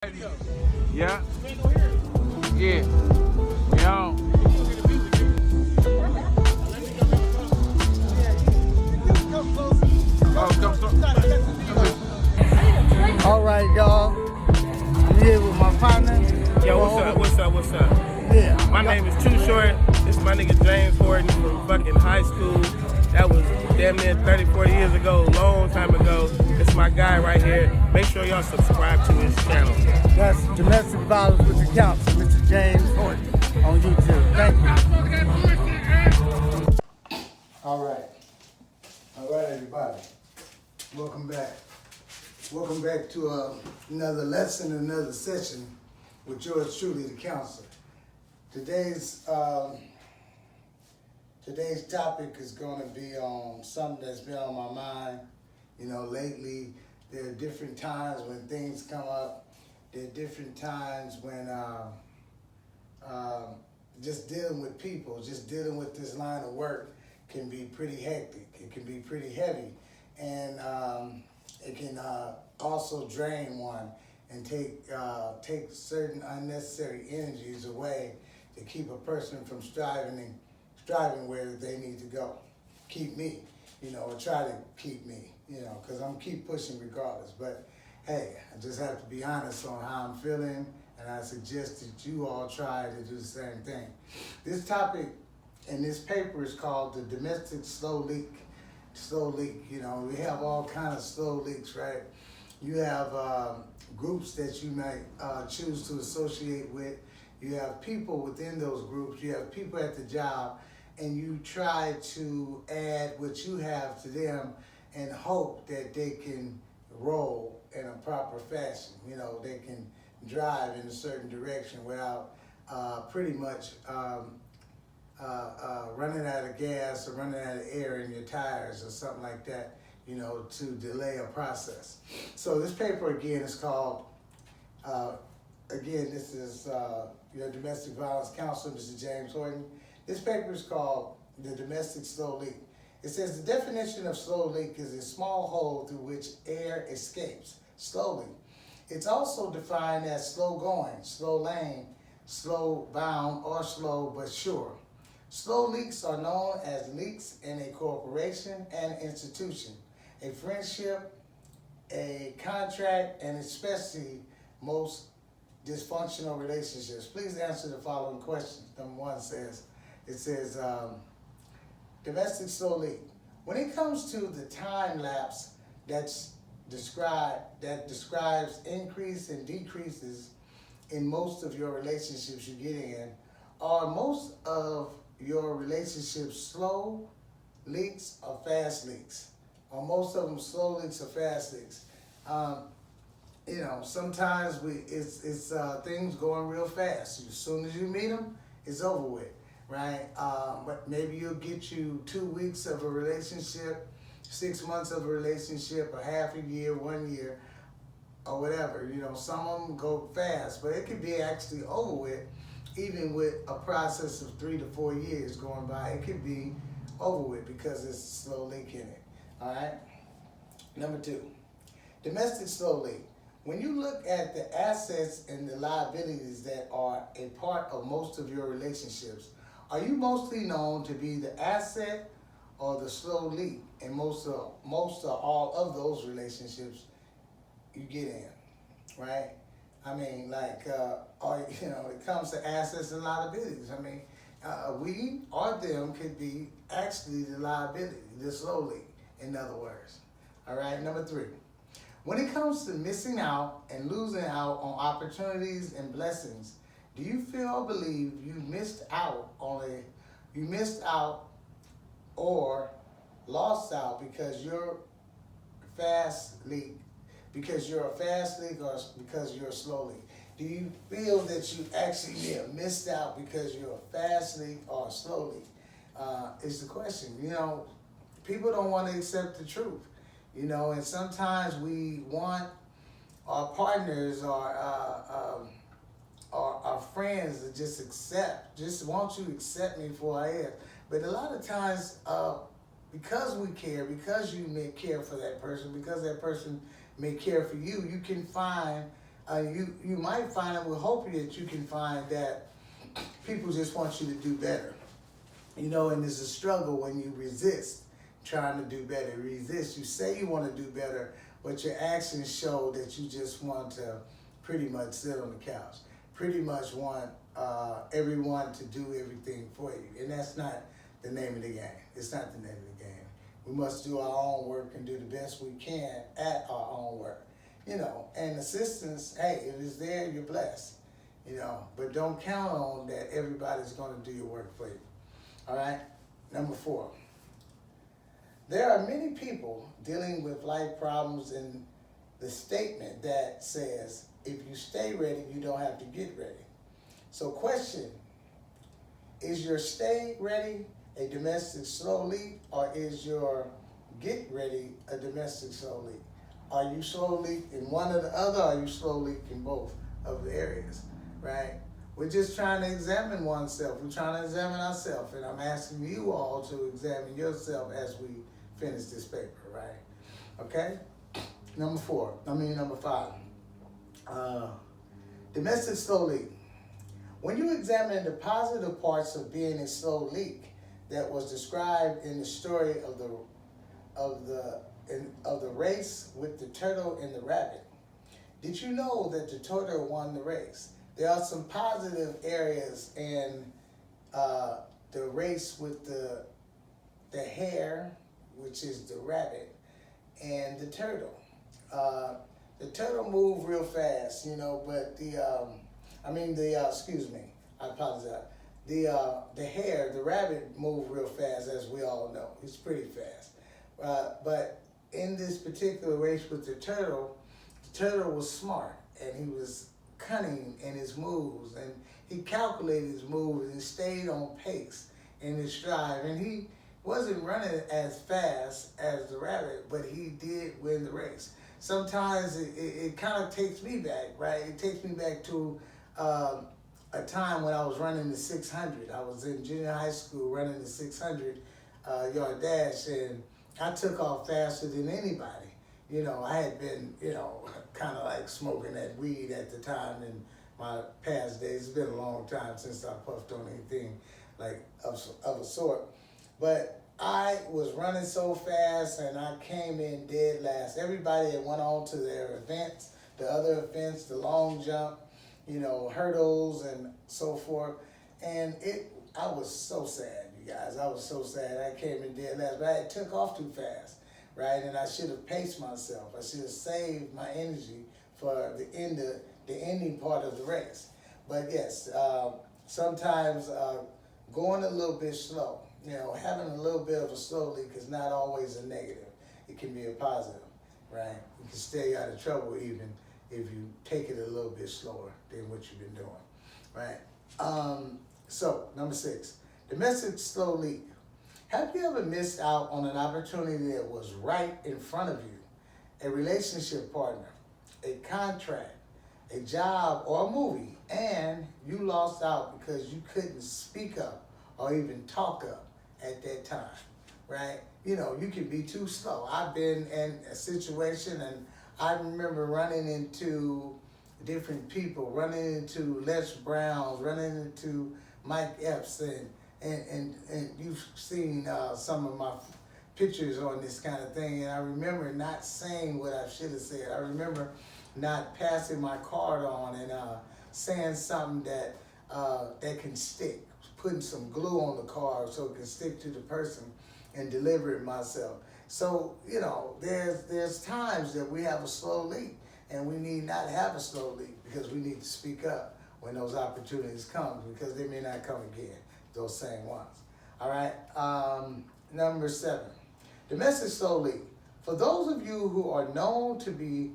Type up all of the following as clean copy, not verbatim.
Yeah. Yeah. We on. Oh, come All right, y'all. I'm here with my partner. Yo, what's up? Yeah. My name is Too Short. This is my nigga James Horton from fucking high school. That was damn near 30, 40 years ago, long time ago. It's my guy right here. Make sure y'all subscribe to his channel. That's Domestic Violence with the Council, Mr. James Horton on YouTube. Thank you. All right, everybody. Welcome back. Welcome back to another lesson, another session with yours truly, the counselor. Today's topic is going to be on something that's been on my mind. You know, lately there are different times when things come up. There are different times when just dealing with people, just dealing with this line of work can be pretty hectic. It can be pretty heavy, and it can also drain one and take certain unnecessary energies away to keep a person from striving where they need to go. Keep me, or try to keep me, because I'm keep pushing regardless. But hey, I just have to be honest on how I'm feeling, and I suggest that you all try to do the same thing. This topic in this paper is called the domestic slow leak. Slow leak, we have all kind of slow leaks, right? You have groups that you might choose to associate with. You have people within those groups. You have people at the job, and you try to add what you have to them and hope that they can roll in a proper fashion. They can drive in a certain direction without pretty much running out of gas or running out of air in your tires or something like that, to delay a process. So this paper again is called, this is your domestic violence counselor, Mr. James Horton. This paper is called The Domestic Slow Leak. It says the definition of slow leak is a small hole through which air escapes slowly. It's also defined as slow going, slow lane, slow bound, or slow but sure. Slow leaks are known as leaks in a corporation and institution, a friendship, a contract, and especially most dysfunctional relationships. Please answer the following questions. Number one says, domestic slow leak. When it comes to the time lapse that describes increase and decreases in most of your relationships you get in, are most of your relationships slow leaks or fast leaks? Or most of them slow leaks or fast leaks? Sometimes it's things going real fast. As soon as you meet them, it's over with, right? But maybe you'll get you 2 weeks of a relationship, 6 months of a relationship, or half a year, 1 year, or whatever. Some of them go fast, but it could be actually over with, even with a process of 3 to 4 years going by. It could be over with because it's slow leak in it. All right. Number two, domestic slow leak. When you look at the assets and the liabilities that are a part of most of your relationships, are you mostly known to be the asset or the slow leak in most or all of those relationships you get in, right? I mean, it comes to assets and liabilities. I mean, we or them could be actually the liability, the slow leak, in other words. All right, number three. When it comes to missing out and losing out on opportunities and blessings, do you feel or believe you missed out or lost out because you're a fast leak or because you're a slow leak? Do you feel that you actually missed out because you're a fast leak or a slow leak? Is the question. People don't want to accept the truth. And sometimes we want our partners or our friends to just want you to accept me for I am. But a lot of times, because we care, because you may care for that person, because that person may care for you, you can find you might find, and we're hoping that you can find that people just want you to do better. You know, and there's a struggle when you resist trying to do better. Resist. You say you want to do better, but your actions show that you just want to pretty much sit on the couch. Pretty much want everyone to do everything for you. And that's not the name of the game. It's not the name of the game. We must do our own work and do the best we can at our own work. You know, and assistance, hey, if it's there, you're blessed. You know, but don't count on that everybody's going to do your work for you. All right? Number 4. There are many people dealing with life problems in the statement that says, if you stay ready, you don't have to get ready. So question, is your stay ready a domestic slow leak, or is your get ready a domestic slow leak? Are you slow leak in one or the other, or are you slow leak in both of the areas, right? We're just trying to examine oneself. We're trying to examine ourselves, and I'm asking you all to examine yourself as we finish this paper, right? Okay? Number 5. Domestic slow leak. When you examine the positive parts of being a slow leak that was described in the story of the race with the turtle and the rabbit, did you know that the turtle won the race? There are some positive areas in the race with the hare, which is the rabbit, and the turtle. The turtle moved real fast, you know, but I apologize. The hare, the rabbit, moved real fast, as we all know. It's pretty fast. But in this particular race with the turtle was smart, and he was cunning in his moves, and he calculated his moves and stayed on pace in his stride. And he wasn't running as fast as the rabbit, but he did win the race. Sometimes it kind of takes me back, right? It takes me back to a time when I was running the 600. I was in junior high school running the 600 yard dash, and I took off faster than anybody. You know, I had been, you know, kind of like smoking that weed at the time in my past days. It's been a long time since I puffed on anything like of a sort. But I was running so fast, and I came in dead last. Everybody had went on to their events, the other events, the long jump, you know, hurdles and so forth. And I was so sad, you guys. I was so sad. I came in dead last, but I took off too fast, right? And I should have paced myself. I should have saved my energy for the ending part of the race. But yes, sometimes going a little bit slow, you know, having a little bit of a slow leak is not always a negative. It can be a positive, right? You can stay out of trouble even if you take it a little bit slower than what you've been doing, right? So, number 6, domestic slow leak. Have you ever missed out on an opportunity that was right in front of you? A relationship partner, a contract, a job, or a movie, and you lost out because you couldn't speak up or even talk up at that time, right? You know, you can be too slow. I've been in a situation, and I remember running into different people, running into Les Brown, running into Mike Epps, and you've seen some of my pictures on this kind of thing, and I remember not saying what I should have said. I remember not passing my card on and saying something that can stick, putting some glue on the card so it can stick to the person and deliver it myself. So, you know, there's times that we have a slow leak, and we need not have a slow leak because we need to speak up when those opportunities come, because they may not come again, those same ones. All right, number 7, domestic slow leak. For those of you who are known to be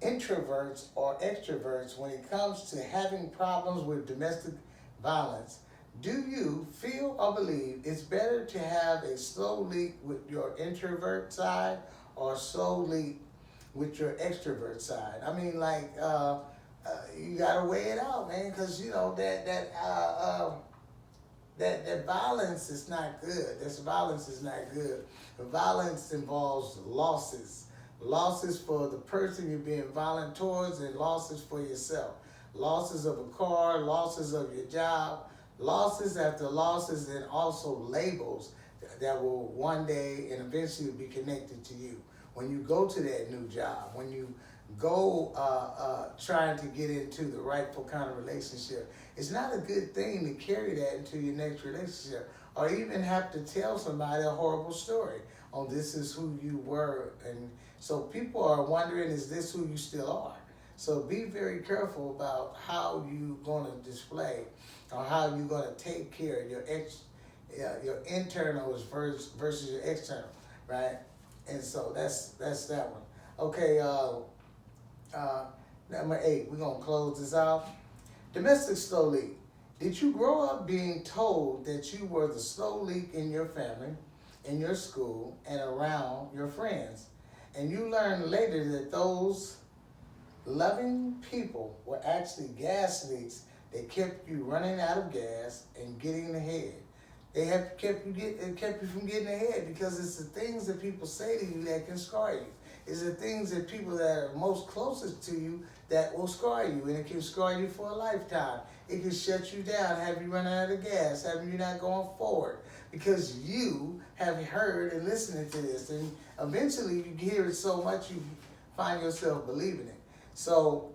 introverts or extroverts when it comes to having problems with domestic violence, do you feel or believe it's better to have a slow leak with your introvert side or slow leak with your extrovert side? I mean, like, you gotta weigh it out, man, because you know that violence is not good. This violence is not good. The violence involves losses, losses for the person you're being violent towards, and losses for yourself. Losses of a car, losses of your job, losses after losses, and also labels that will one day and eventually be connected to you. When you go to that new job, when you go trying to get into the rightful kind of relationship, it's not a good thing to carry that into your next relationship, or even have to tell somebody a horrible story. Oh, this is who you were. And so people are wondering, is this who you still are? So be very careful about how you're going to display, or how you're going to take care of your internals versus your external, right? And so that's that one. Okay, number 8, we're going to close this out. Domestic slow leak. Did you grow up being told that you were the slow leak in your family, in your school, and around your friends? And you learned later that those loving people were actually gas leaks that kept you running out of gas and getting ahead. They have kept you from getting ahead, because it's the things that people say to you that can scar you. It's the things that people that are most closest to you that will scar you, and it can scar you for a lifetime. It can shut you down, have you run out of gas, have you not going forward, because you have heard and listening to this, and eventually you hear it so much you find yourself believing it. So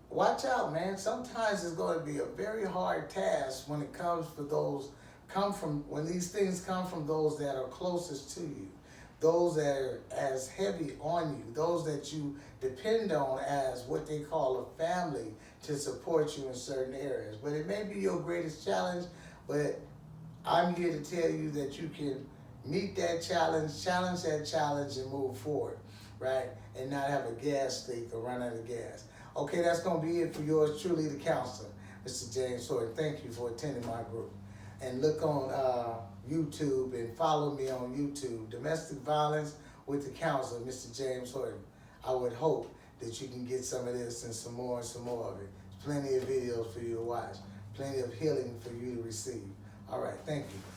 watch out, man. Sometimes it's going to be a very hard task when it comes for those when these things come from those that are closest to you, those that are as heavy on you, those that you depend on as what they call a family to support you in certain areas. But it may be your greatest challenge, but I'm here to tell you that you can meet that challenge that challenge, and move forward, right? And not have a gas leak or run out of gas. Okay, that's going to be it for yours truly, the counselor, Mr. James Horton. Thank you for attending my group. And look on YouTube and follow me on YouTube, Domestic Violence with the Counselor, Mr. James Horton. I would hope that you can get some of this and some more of it. There's plenty of videos for you to watch, plenty of healing for you to receive. All right, thank you.